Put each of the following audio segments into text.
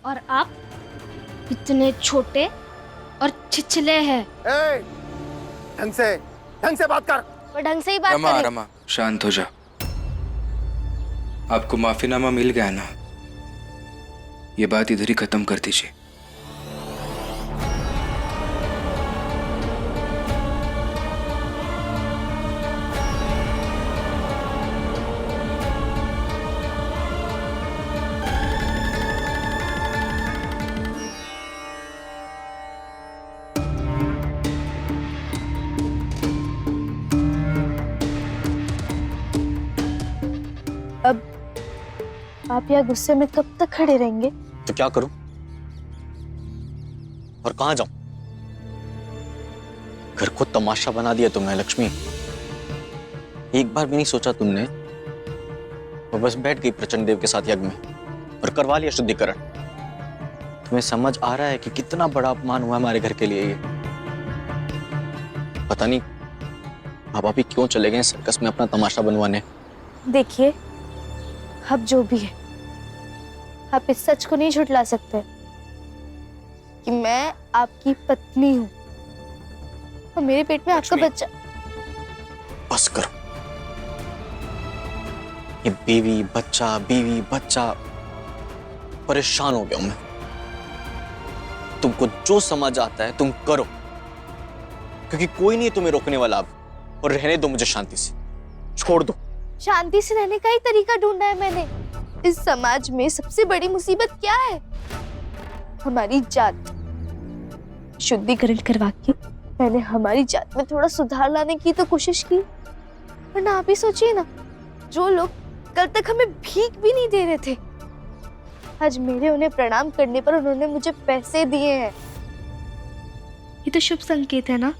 और आप इतने छोटे और छिछले हैं। ढंग से बात कर। वो ढंग से ही बात रमा करें। रमा शांत हो जा। आपको माफीनामा मिल गया ना, ये बात इधर ही खत्म कर दीजिए। अब आप यहाँ गुस्से में कब तक खड़े रहेंगे? तो क्या करूं और कहां जाऊं? घर को तमाशा बना दिया तुमने लक्ष्मी। एक बार भी नहीं सोचा तुमने, और बस बैठ गई प्रचंड देव के साथ यज्ञ में और करवा लिया शुद्धिकरण। तुम्हें समझ आ रहा है कि कितना बड़ा अपमान हुआ हमारे घर के लिए ये? पता नहीं आप अभी क्यों चले गए सर्कस में अपना तमाशा बनवाने। देखिए, अब जो भी है, आप इस सच को नहीं झुठला सकते कि मैं आपकी पत्नी हूँ और मेरे पेट में आपका बच्चा। बस करो, ये बीवी बच्चा परेशान हो गया हूं मैं। तुमको जो समझ आता है तुम करो, क्योंकि कोई नहीं तुम्हें रोकने वाला अब। और रहने दो मुझे शांति से, छोड़ दो। शांति से रहने का ही तरीका ढूंढा है मैंने। इस समाज में सबसे बड़ी मुसीबत क्या है? हमारी जात। शुद्धिकरण करवा के मैंने हमारी जात में थोड़ा सुधार लाने की तो कोशिश की, वरना आप ही सोचिए ना, जो लोग कल तक हमें भीख भी नहीं दे रहे थे, आज मेरे उन्हें प्रणाम करने पर उन्होंने मुझे पैसे दिए हैं। ये तो शुभ संकेत है ना,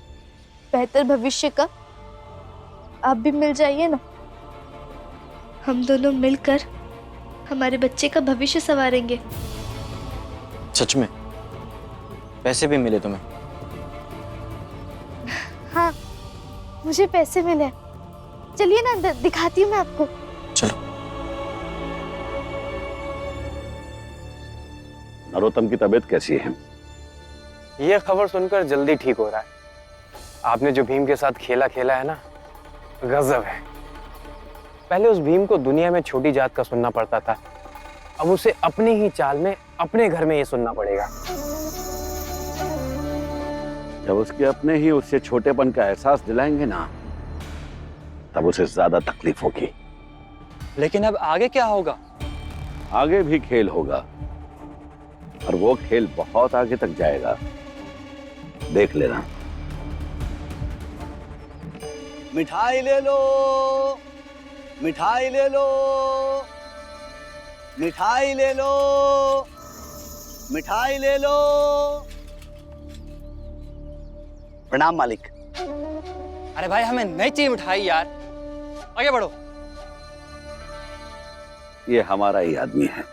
बेहतर भविष्य का। आप भी मिल जाइए ना, हम दोनों मिलकर हमारे बच्चे का भविष्य संवारेंगे। सच में पैसे भी मिले तुम्हें? हाँ, मुझे पैसे मिले। चलिए ना अंदर, दिखाती हूँ मैं आपको। चलो। नरोत्तम की तबीयत कैसी है? ये खबर सुनकर जल्दी ठीक हो रहा है। आपने जो भीम के साथ खेला खेला है ना, गजब है। पहले उस भीम को दुनिया में छोटी जात का सुनना पड़ता था, अब उसे अपनी ही चाल में अपने घर में ये सुनना पड़ेगा। जब उसके अपने ही उससे छोटेपन का एहसास दिलाएंगे ना, तब उसे ज्यादा तकलीफ होगी। लेकिन अब आगे क्या होगा? आगे भी खेल होगा, और वो खेल बहुत आगे तक जाएगा, देख लेना। मिठाई ले लो, मिठाई ले लो, मिठाई ले लो, मिठाई ले लो। प्रणाम मालिक। अरे भाई, हमें नहीं चाहिए मिठाई यार, आगे बढ़ो। ये हमारा ही आदमी है।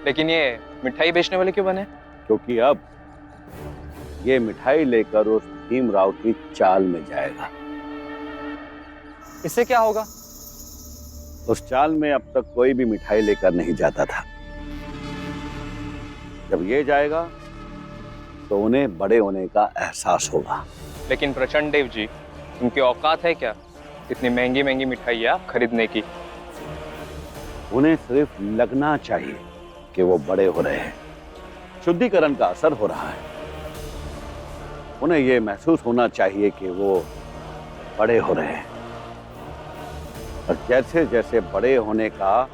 लेकिन ये मिठाई बेचने वाले क्यों बने? क्योंकि अब ये मिठाई लेकर उस भीमराव की चाल में जाएगा। इससे क्या होगा? उस चाल में अब तक कोई भी मिठाई लेकर नहीं जाता था। जब ये जाएगा तो उन्हें बड़े होने का एहसास होगा। लेकिन प्रचंड देव जी, उनकी औकात है क्या इतनी महंगी महंगी मिठाइयाँ खरीदने की? उन्हें सिर्फ लगना चाहिए कि वो बड़े हो रहे हैं, शुद्धिकरण का असर हो रहा है। उन्हें ये महसूस होना चाहिए कि वो बड़े हो रहे हैं, और जैसे जैसे बड़े होने का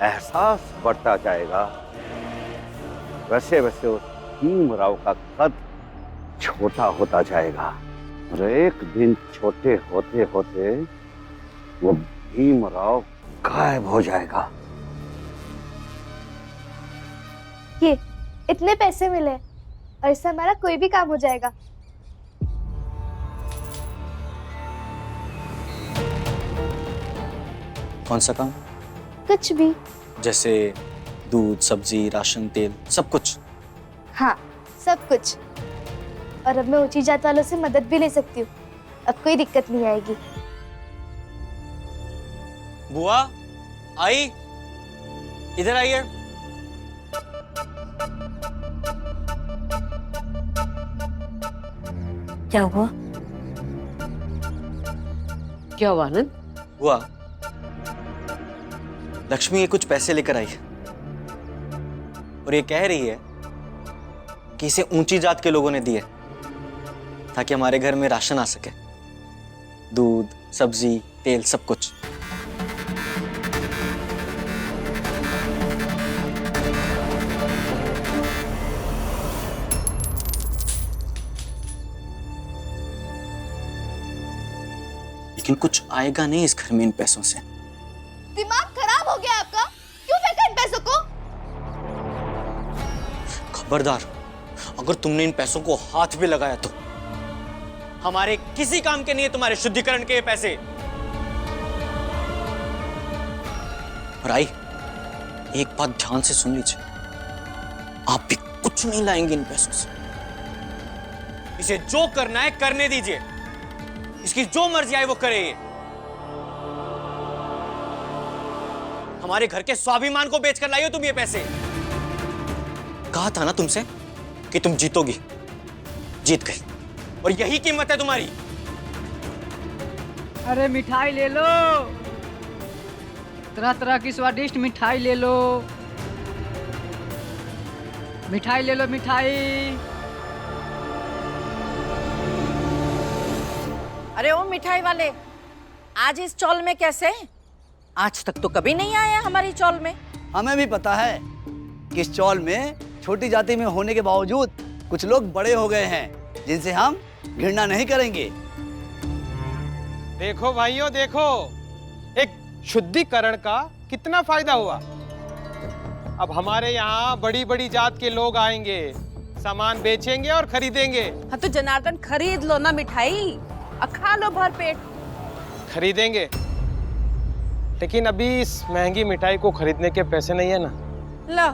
एहसास बढ़ता जाएगा, वैसे वैसे उस भीमराव का कद छोटा होता जाएगा, और एक दिन छोटे होते होते वो भीमराव गायब हो जाएगा। ये इतने पैसे मिले और इससे हमारा कोई भी काम हो जाएगा। कौन सा काम? कुछ भी। जैसे दूध, सब्जी, राशन, तेल, सब कुछ? हाँ, सब कुछ। और अब मैं ऊंची जात वालों से मदद भी ले सकती हूँ, अब कोई दिक्कत नहीं आएगी। बुआ, आई, इधर आइए। क्या हुआ? क्या हुआ आनंद? हुआ लक्ष्मी ये कुछ पैसे लेकर आई है और ये कह रही है कि इसे ऊंची जात के लोगों ने दिए ताकि हमारे घर में राशन आ सके, दूध, सब्जी, तेल, सब कुछ। लेकिन कुछ आएगा नहीं इस घर में इन पैसों से। दिमाग खराब हो गया आपका? क्यों फेंका इन पैसों को? खबरदार, अगर तुमने इन पैसों को हाथ भी लगाया तो हमारे किसी काम के नहीं है तुम्हारे शुद्धिकरण के ये पैसे। और आई, एक बात ध्यान से सुन लीजिए, आप भी कुछ नहीं लाएंगे इन पैसों से। इसे जो करना है करने दीजिए, इसकी जो मर्जी आए वो करे। हमारे घर के स्वाभिमान को बेचकर लाई हो तुम ये पैसे। कहा था ना तुमसे कि तुम जीतोगी, जीत गई, और यही कीमत है तुम्हारी। अरे मिठाई ले लो, तरह तरह की स्वादिष्ट मिठाई ले लो, मिठाई ले लो, मिठाई। अरे ओ मिठाई वाले, आज इस चौल में कैसे? आज तक तो कभी नहीं आया हमारी चौल में। हमें भी पता है कि इस चौल में छोटी जाति में होने के बावजूद कुछ लोग बड़े हो गए हैं जिनसे हम घृणा नहीं करेंगे। देखो भाइयों देखो, एक शुद्धिकरण का कितना फायदा हुआ। अब हमारे यहाँ बड़ी बड़ी जात के लोग आएंगे, सामान बेचेंगे और खरीदेंगे। हाँ तो जनार्दन खरीद लो ना मिठाई, खा लो भर पेट। खरीदेंगे, लेकिन अभी इस महंगी मिठाई को खरीदने के पैसे नहीं है ना। लो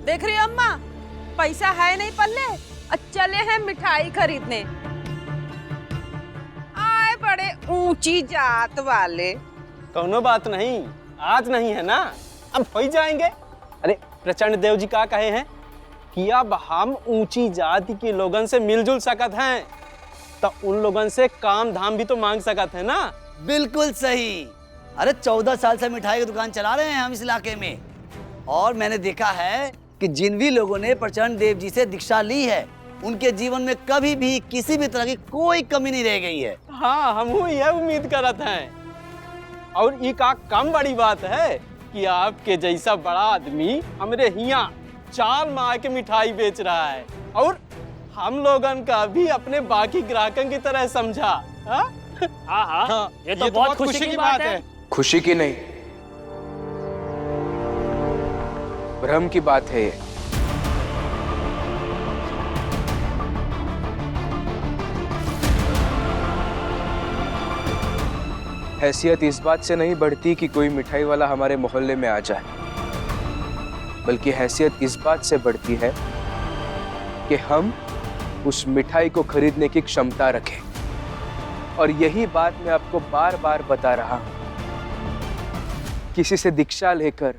देख रही हो अम्मा, पैसा है नहीं पल्ले, चले हैं मिठाई खरीदने। आए बड़े ऊंची जात वाले। कौनो बात नहीं, आज नहीं है ना, अब हो ही जाएंगे। अरे प्रचंड देव जी क्या कहे हैं कि अब हम ऊंची जाति के लोगन से मिलजुल सकत हैं, तो उन लोगन से काम धाम भी तो मांग सकत है ना। बिल्कुल सही। अरे 14 साल से मिठाई की दुकान चला रहे हैं हम इस इलाके में, और मैंने देखा है कि जिन भी लोगों ने प्रचंड देव जी से दीक्षा ली है उनके जीवन में कभी भी किसी भी तरह की कोई कमी नहीं रह गई है। हाँ, हम यह उम्मीद करत हैं। और ये का कम बड़ी बात है कि आपके जैसा बड़ा आदमी हमरे यहाँ चाल मार के मिठाई बेच रहा है, और हम लोगन का भी अपने बाकी ग्राहकों की तरह समझा। हाँ हाँ, ये तो बहुत खुशी की बात है। खुशी की नहीं, भ्रम की बात है ये। हैसियत इस बात से नहीं बढ़ती कि कोई मिठाई वाला हमारे मोहल्ले में आ जाए, बल्कि हैसियत इस बात से बढ़ती है कि हम उस मिठाई को खरीदने की क्षमता रखें। और यही बात मैं आपको बार बार बता रहा हूं। किसी से दीक्षा लेकर,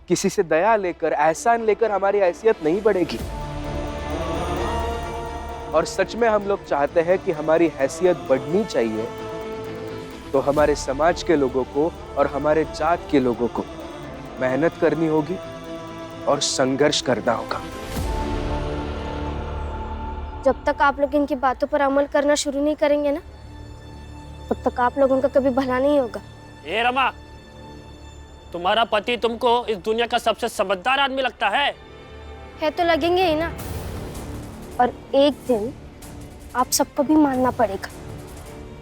किसी से दया लेकर, एहसान लेकर हमारी हैसियत नहीं बढ़ेगी। और सच में हम लोग चाहते हैं कि हमारी हैसियत बढ़नी चाहिए, तो हमारे समाज के लोगों को और हमारे जात के लोगों को मेहनत करनी होगी और संघर्ष करना होगा। जब तक आप लोग इनकी बातों पर अमल करना शुरू नहीं करेंगे ना, तब तक आप लोगों का कभी भला नहीं होगा। ए रमा, तुम्हारा पति तुमको इस दुनिया का सबसे समझदार आदमी लगता है तो लगेंगे ही ना। और एक दिन आप सबको भी मानना पड़ेगा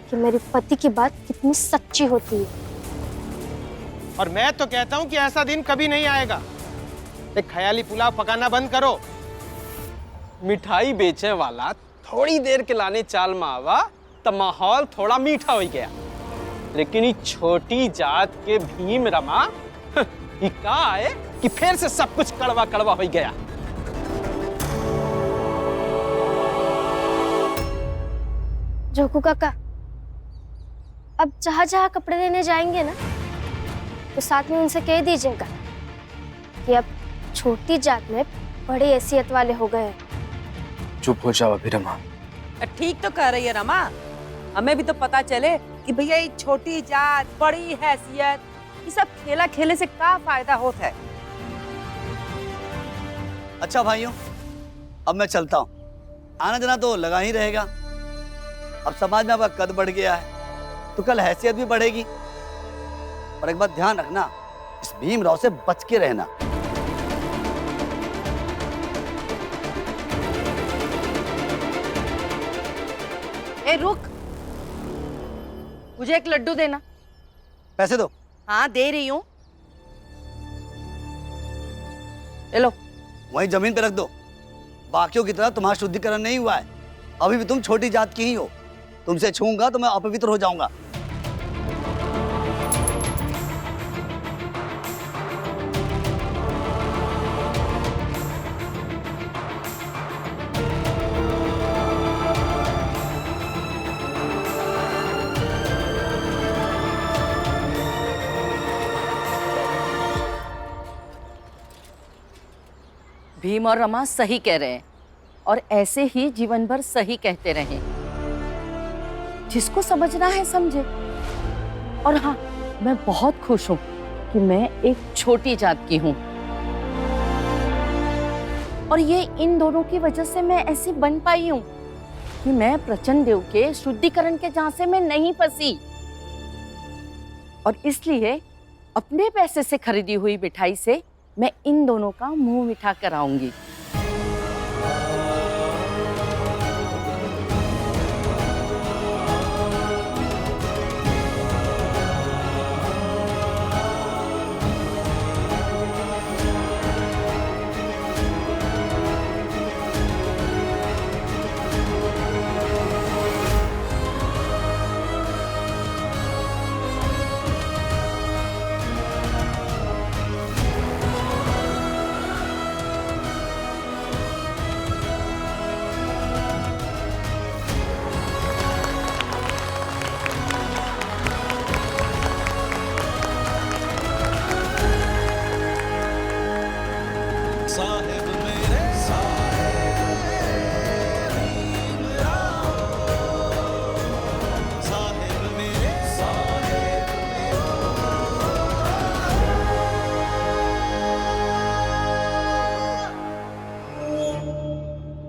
कि मेरे पति की बात कितनी सच्ची होती है। और मैं तो कहता हूँ कि ऐसा दिन कभी नहीं आएगा। एक ख्याली पुलाव पकाना बंद करो। मिठाई बेचने वाला थोड़ी देर के लाने चाल में आवा तो माहौल थोड़ा मीठा हो गया, लेकिन ये छोटी जात के भीम रमा ये का है कि फिर से सब कुछ कड़वा कड़वा हो गया। जोकू काका, अब जहाँ जहाँ कपड़े लेने जाएंगे ना, तो साथ में उनसे कह दीजिएगा कि अब छोटी जात में बड़े हैसियत वाले हो गए हैं। चुप हो जाओ अभिरमा, ठीक तो कह रही है रमा। हमें भी तो पता चले कि भैया ये छोटी जात बड़ी हैसियत ये सब खेला खेले से क्या फायदा होता है। अच्छा भाइयों, अब मैं चलता हूँ। आना जाना तो लगा ही रहेगा। अब समाज में आपका कद बढ़ गया है तो कल हैसियत भी बढ़ेगी। और एक बात ध्यान रखना, इस भीमराव से बच के रहना। ए रुक, मुझे एक लड्डू देना। पैसे दो। हाँ दे रही हूँ, ले लो। वहीं जमीन पे रख दो। बाकियों की तरह तुम्हारा शुद्धिकरण नहीं हुआ है। अभी भी तुम छोटी जात की ही हो। तुमसे छूऊंगा तो मैं अपवित्र हो जाऊंगा। भीम और रमा सही कह रहे हैं और ऐसे ही जीवन भर सही कहते रहें। जिसको समझना है समझे। और हाँ, मैं बहुत खुश हूँ कि मैं एक छोटी जात की हूँ और ये इन दोनों की वजह से मैं ऐसी बन पाई हूँ कि मैं प्रचंड देव के शुद्धिकरण के झांसे में नहीं फंसी। और इसलिए अपने पैसे से खरीदी हुई मिठाई से मैं इन दोनों का मुंह मीठा कराऊंगी।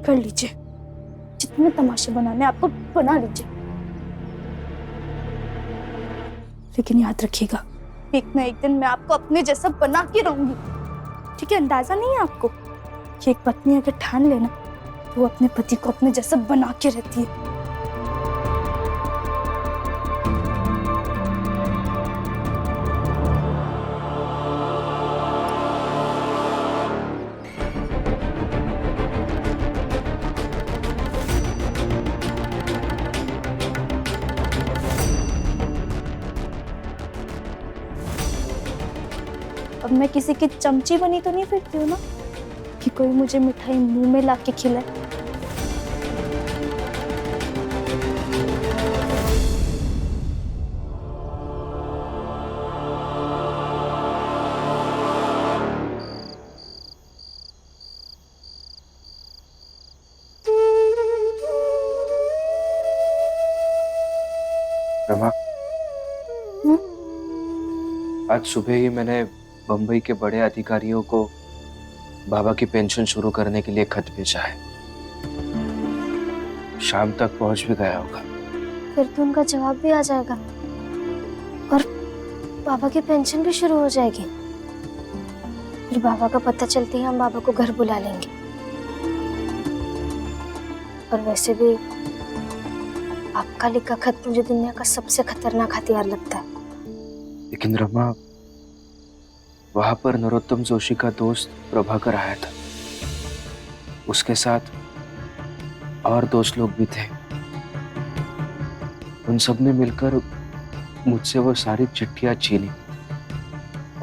कर लीजिए, जितने तमाशे बनाने आपको बना लीजिए, लेकिन याद रखिएगा एक ना एक दिन मैं आपको अपने जैसा बना के रहूंगी। ठीक है, अंदाजा नहीं है आपको कि एक पत्नी अगर ठान लेना तो वो अपने पति को अपने जैसा बना के रहती है। अब मैं किसी की चमची बनी तो नहीं फिरती हूँ ना कि कोई मुझे मिठाई मुंह में लाके खिलाए। रमा, आज सुबह ही मैंने बंबई के बड़े अधिकारियों को बाबा की पेंशन शुरू करने के लिए खत भेजा है। शाम तक पहुंच भी गया होगा। फिर तो उनका जवाब भी आ जाएगा और बाबा की पेंशन भी शुरू हो जाएगी। फिर बाबा का पता चलते ही हम बाबा को घर बुला लेंगे। और वैसे भी आपका लिखा खत मुझे दुनिया का सबसे खतरनाक हथियार लगता है। लेकिन रमा, वहां पर नरोत्तम जोशी का दोस्त प्रभाकर आया था। उसके साथ और दोस्त लोग भी थे। उन सब ने मिलकर मुझसे वो सारी चिट्ठियां छीनी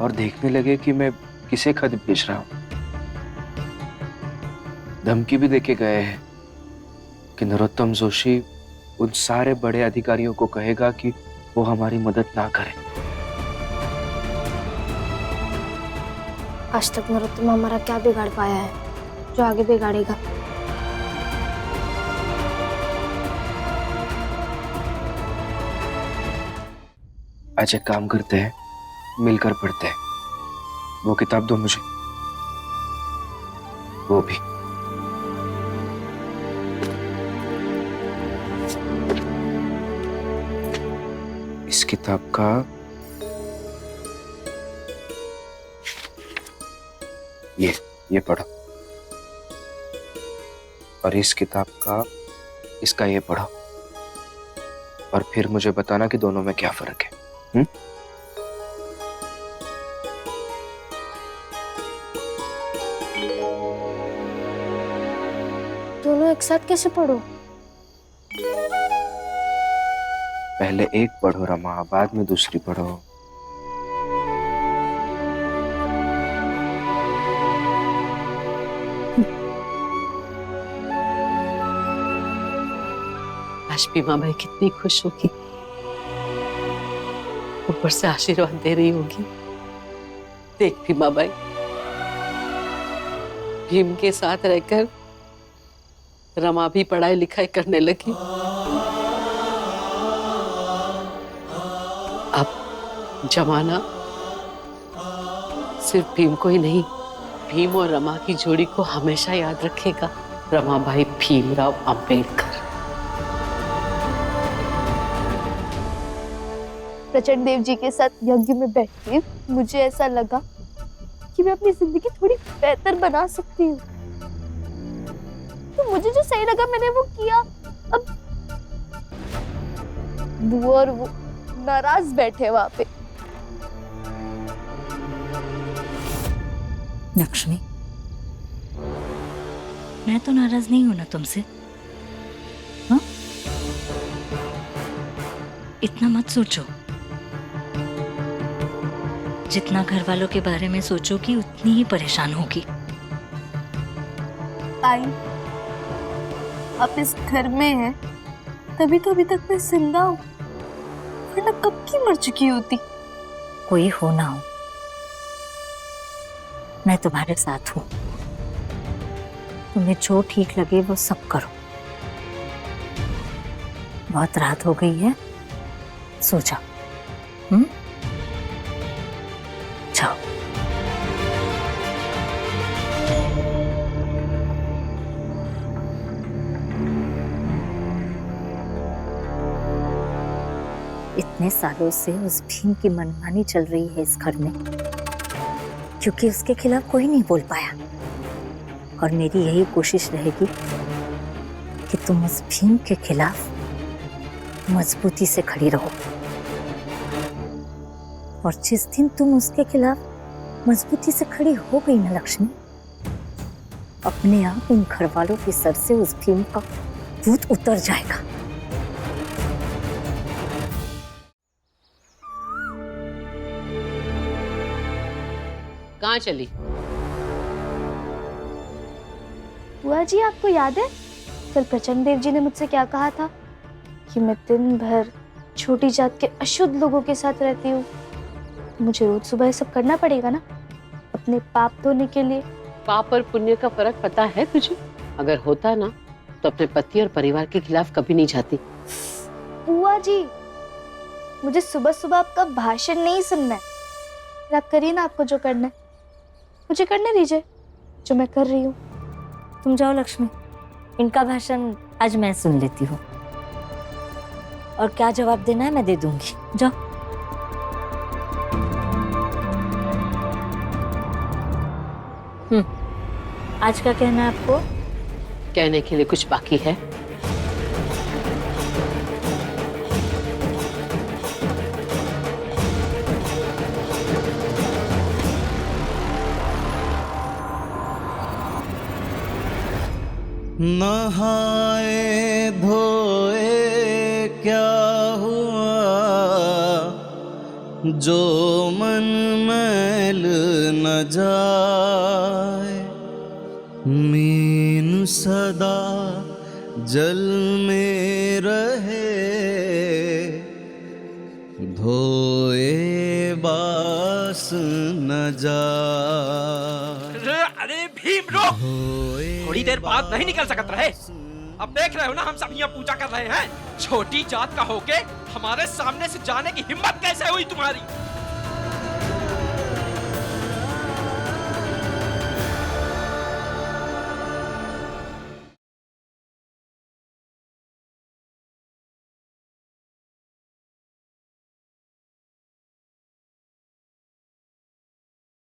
और देखने लगे कि मैं किसे खत भेज रहा हूं। धमकी भी देके गए हैं कि नरोत्तम जोशी उन सारे बड़े अधिकारियों को कहेगा कि वो हमारी मदद ना करें। आज तक नरोत्तम हमारा क्या बिगाड़ पाया है जो आगे बिगाड़ेगा? आज एक काम करते हैं, मिलकर पढ़ते हैं। वो किताब दो मुझे, वो भी। इस किताब का ये पढ़ो, और इस किताब का इसका ये पढ़ो, और फिर मुझे बताना कि दोनों में क्या फर्क है। दोनों एक साथ कैसे पढ़ो? पहले एक पढ़ो रमा, बाद में दूसरी पढ़ो। आज भीमा भाई कितनी खुश होगी, ऊपर से आशीर्वाद दे रही होगी। देख भीमा भाई, भीम के साथ रहकर रमा भी पढ़ाई लिखाई करने लगी। अब जमाना सिर्फ भीम को ही नहीं, भीम और रमा की जोड़ी को हमेशा याद रखेगा। रमाबाई भीमराव अंबेडकर। प्रचंड देव जी के साथ यज्ञ में बैठकर मुझे ऐसा लगा कि मैं अपनी जिंदगी थोड़ी बेहतर बना सकती हूँ। तो मुझे जो सही लगा मैंने वो किया। अब वो और वो नाराज बैठे वहां पे। लक्ष्मी, मैं तो नाराज नहीं हूं ना तुमसे। हाँ? इतना मत सोचो। जितना घर वालों के बारे में सोचोगी उतनी ही परेशान होगी। आई, आप इस घर में हैं, तभी तो अभी तक मैं जिंदा हूँ, वरना कब की मर चुकी होती। कोई हो ना हो, मैं तुम्हारे साथ हूँ। तुम्हें जो ठीक लगे वो सब करो। बहुत रात हो गई है, सो जाओ। जाओ। इतने सालों से उस भीम की मनमानी चल रही है इस घर में, क्योंकि उसके खिलाफ कोई नहीं बोल पाया। और मेरी यही कोशिश रहेगी कि तुम उस भीम के खिलाफ मजबूती से खड़ी रहो। और जिस दिन तुम उसके खिलाफ मजबूती से खड़ी हो गई ना लक्ष्मी, अपने आप इन घर वालों के सर से उस भीम का भूत उतर जाएगा। कहाँ चली? बुआ जी, आपको याद है कल प्रचंड देव जी ने मुझसे क्या कहा था कि मैं दिन भर छोटी जात के अशुद्ध लोगों के साथ रहती हूँ। मुझे रोज सुबह ये सब करना पड़ेगा ना, अपने पाप धोने के लिए। पाप और पुण्य का फर्क पता है तुझे? अगर होता ना तो अपने पति और परिवार के खिलाफ कभी नहीं जाती। बुआ जी, मुझे सुबह सुबह आपका भाषण नहीं सुनना है। आप करिए ना आपको जो करना है, मुझे करने दीजिए जो मैं कर रही हूँ। तुम जाओ लक्ष्मी, इनका भाषण आज मैं सुन लेती हूँ, और क्या जवाब देना है मैं दे दूंगी। जाओ। आज क्या कहना है आपको? कहने के लिए कुछ बाकी है? नहाए धोए क्या हुआ, जो मन मैल न जाए। मीन सदा जल में रहे, धोए बास न जाए। अरे भीम रुक, थोड़ी देर बाद नहीं निकल सकत रहे। अब देख रहे हो ना हम सब यहाँ पूजा कर रहे हैं। छोटी जात का होके हमारे सामने से जाने की हिम्मत कैसे हुई तुम्हारी?